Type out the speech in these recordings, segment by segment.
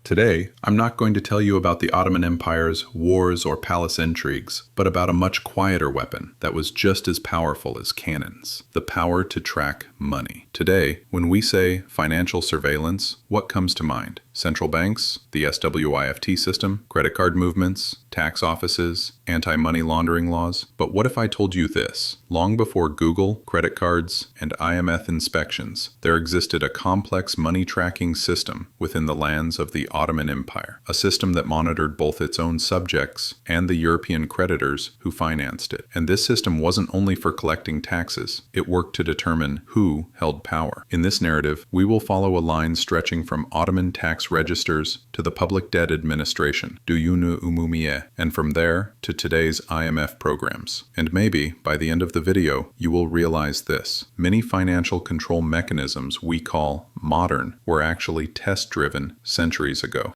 Today, I'm not going to tell you about the Ottoman Empire's wars or palace intrigues, but about a much quieter weapon that was just as powerful as cannons: the power to track money. Today, when we say financial surveillance, what comes to mind? Central banks, the SWIFT system, credit card movements, tax offices, anti-money laundering laws. But what if I told you this? Long before Google, credit cards, and IMF inspections, there existed a complex money tracking system within the lands of the Ottoman Empire, a system that monitored both its own subjects and the European creditors who financed it. And this system wasn't only for collecting taxes, it worked to determine who held power. In this narrative, we will follow a line stretching from Ottoman tax registers to the Public Debt Administration, Düyûn-ı Umumiye, and from there to today's IMF programs. And maybe, by the end of the video, you will realize this: many financial control mechanisms we call modern were actually test-driven centuries ago.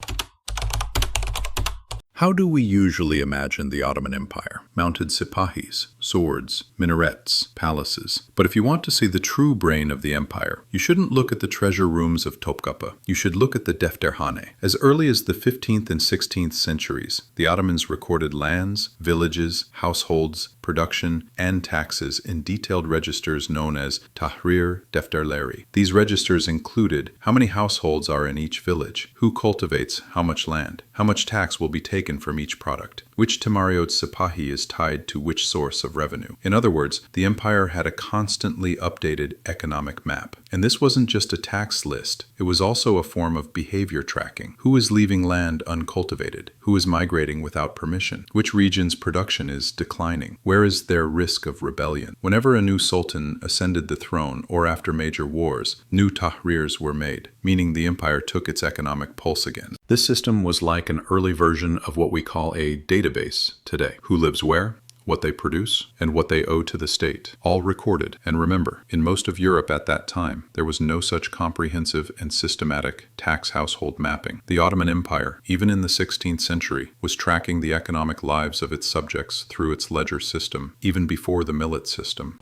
How do we usually imagine the Ottoman Empire? Mounted sipahis, swords, minarets, palaces. But if you want to see the true brain of the empire, you shouldn't look at the treasure rooms of Topkapı. You should look at the defterhane. As early as the 15th and 16th centuries, the Ottomans recorded lands, villages, households, production, and taxes in detailed registers known as tahrir defterleri. These registers included how many households are in each village, who cultivates how much land, how much tax will be taken from each product, which Timariot Sipahi is tied to which source of revenue. In other words, the empire had a constantly updated economic map. And this wasn't just a tax list, it was also a form of behavior tracking. Who is leaving land uncultivated? Who is migrating without permission? Which region's production is declining? Where is there risk of rebellion? Whenever a new sultan ascended the throne or after major wars, new tahrirs were made, meaning the empire took its economic pulse again. This system was like an early version of what we call a database today. Who lives where, what they produce, and what they owe to the state, all recorded. And remember, in most of Europe at that time, there was no such comprehensive and systematic tax household mapping. The Ottoman Empire, even in the 16th century, was tracking the economic lives of its subjects through its ledger system, even before the millet system.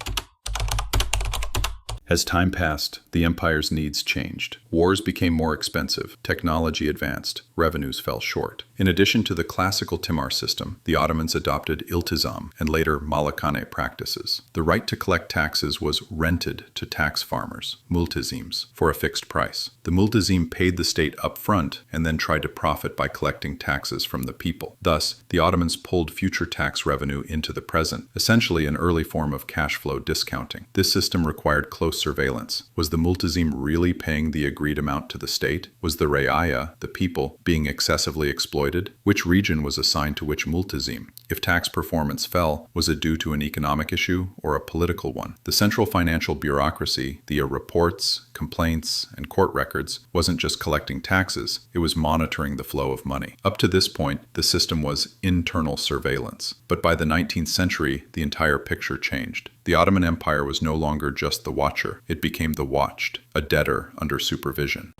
As time passed, the empire's needs changed. Wars became more expensive, technology advanced, revenues fell short. In addition to the classical Timar system, the Ottomans adopted iltizam and later malikane practices. The right to collect taxes was rented to tax farmers, multazims, for a fixed price. The multazim paid the state up front and then tried to profit by collecting taxes from the people. Thus, the Ottomans pulled future tax revenue into the present, essentially an early form of cash flow discounting. This system required close surveillance. Was the multazim really paying the agreed amount to the state? Was the reaya, the people, being excessively exploited? Which region was assigned to which multazim? If tax performance fell, was it due to an economic issue or a political one? The central financial bureaucracy, the reports, complaints, and court records, wasn't just collecting taxes, it was monitoring the flow of money. Up to this point, the system was internal surveillance. But by the 19th century, the entire picture changed. The Ottoman Empire was no longer just the watcher, it became the watched, a debtor under supervision.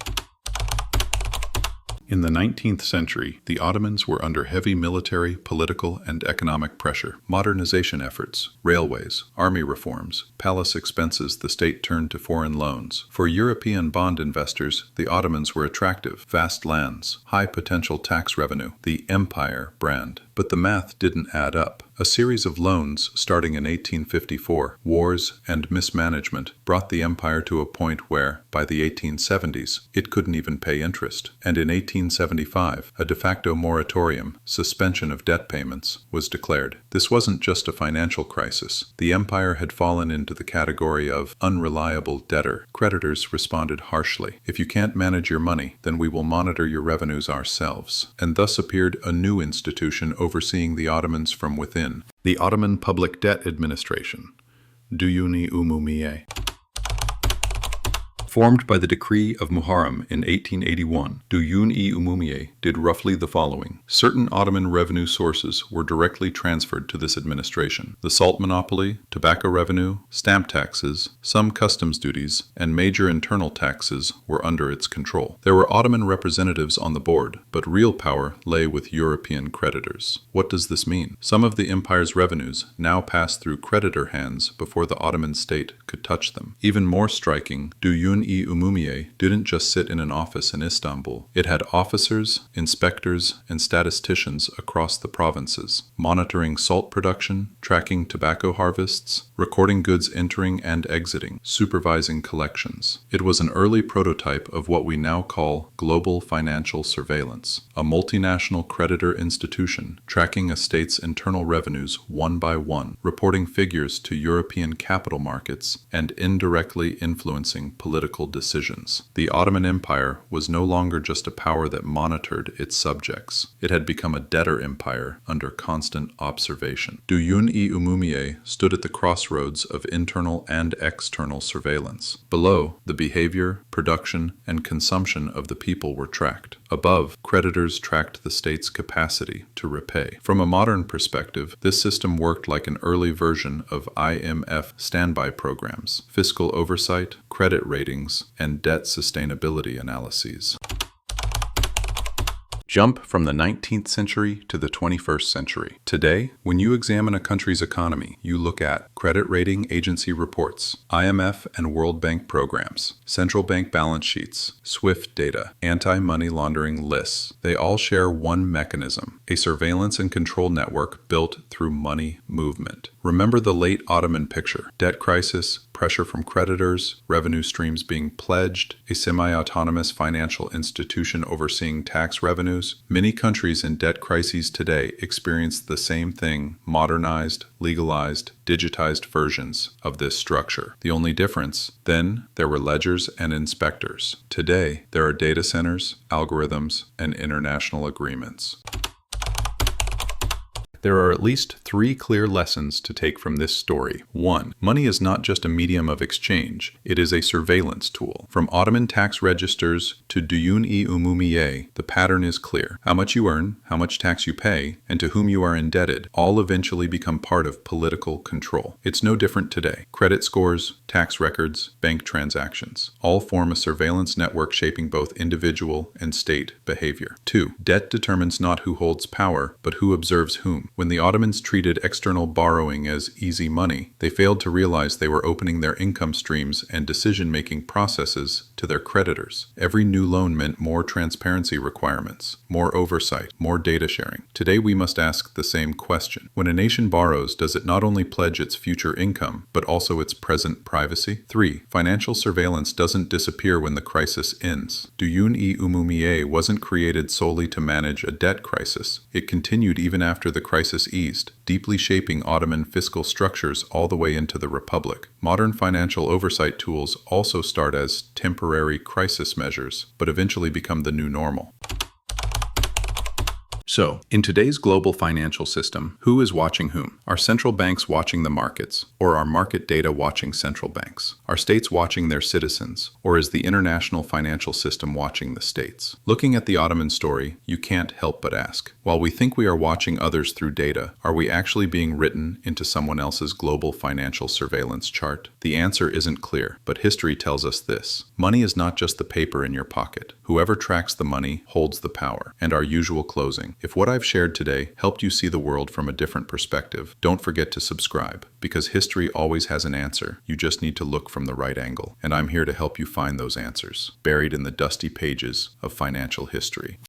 In the 19th century, the Ottomans were under heavy military, political, and economic pressure. Modernization efforts, railways, army reforms, palace expenses, the state turned to foreign loans. For European bond investors, the Ottomans were attractive: vast lands, high potential tax revenue, the empire brand. But the math didn't add up. A series of loans starting in 1854, wars, and mismanagement brought the empire to a point where, by the 1870s, it couldn't even pay interest. And in 1875, a de facto moratorium, suspension of debt payments, was declared. This wasn't just a financial crisis. The empire had fallen into the category of unreliable debtor. Creditors responded harshly: if you can't manage your money, then we will monitor your revenues ourselves. And thus appeared a new institution overseeing the Ottomans from within, the Ottoman Public Debt Administration, Düyûn-ı Umumiye. Formed by the decree of Muharrem in 1881, Düyûn-ı Umumiye did roughly the following. Certain Ottoman revenue sources were directly transferred to this administration: the salt monopoly, tobacco revenue, stamp taxes, some customs duties, and major internal taxes were under its control. There were Ottoman representatives on the board, but real power lay with European creditors. What does this mean? Some of the empire's revenues now passed through creditor hands before the Ottoman state could touch them. Even more striking, Düyûn-ı Düyûn-ı Umumiye didn't just sit in an office in Istanbul. It had officers, inspectors, and statisticians across the provinces, monitoring salt production, tracking tobacco harvests, recording goods entering and exiting, supervising collections. It was an early prototype of what we now call global financial surveillance, a multinational creditor institution tracking a state's internal revenues one by one, reporting figures to European capital markets, and indirectly influencing political decisions. The Ottoman Empire was no longer just a power that monitored its subjects. It had become a debtor empire under constant observation. Düyûn-ı Umumiye stood at the crossroads of internal and external surveillance. Below, the behavior, production, and consumption of the people were tracked. Above, creditors tracked the state's capacity to repay. From a modern perspective, this system worked like an early version of IMF standby programs, fiscal oversight, credit ratings, and debt sustainability analyses. Jump from the 19th century to the 21st century. Today, when you examine a country's economy, you look at credit rating agency reports, IMF and World Bank programs, central bank balance sheets, SWIFT data, anti-money laundering lists. They all share one mechanism, a surveillance and control network built through money movement. Remember the late Ottoman picture: debt crisis, pressure from creditors, revenue streams being pledged, a semi-autonomous financial institution overseeing tax revenues. Many countries in debt crises today experience the same thing: modernized, legalized, digitized versions of this structure. The only difference: then there were ledgers and inspectors. Today, there are data centers, algorithms, and international agreements. There are at least 3 clear lessons to take from this story. 1. Money is not just a medium of exchange, it is a surveillance tool. From Ottoman tax registers to Düyûn-ı Umumiye, the pattern is clear. How much you earn, how much tax you pay, and to whom you are indebted, all eventually become part of political control. It's no different today. Credit scores, tax records, bank transactions, all form a surveillance network shaping both individual and state behavior. 2. Debt determines not who holds power, but who observes whom. When the Ottomans treated external borrowing as easy money, they failed to realize they were opening their income streams and decision-making processes to their creditors. Every new loan meant more transparency requirements, more oversight, more data sharing. Today we must ask the same question. When a nation borrows, does it not only pledge its future income, but also its present privacy? 3. Financial surveillance doesn't disappear when the crisis ends. Düyûn-ı Umumiye wasn't created solely to manage a debt crisis. It continued even after the crisis eased, deeply shaping Ottoman fiscal structures all the way into the Republic. Modern financial oversight tools also start as temporary crisis measures, but eventually become the new normal. So, in today's global financial system, who is watching whom? Are central banks watching the markets, or are market data watching central banks? Are states watching their citizens, or is the international financial system watching the states? Looking at the Ottoman story, you can't help but ask, while we think we are watching others through data, are we actually being written into someone else's global financial surveillance chart? The answer isn't clear, but history tells us this: money is not just the paper in your pocket. Whoever tracks the money holds the power. And our usual closing: if what I've shared today helped you see the world from a different perspective, don't forget to subscribe, because history always has an answer. You just need to look from the right angle. And I'm here to help you find those answers, buried in the dusty pages of financial history.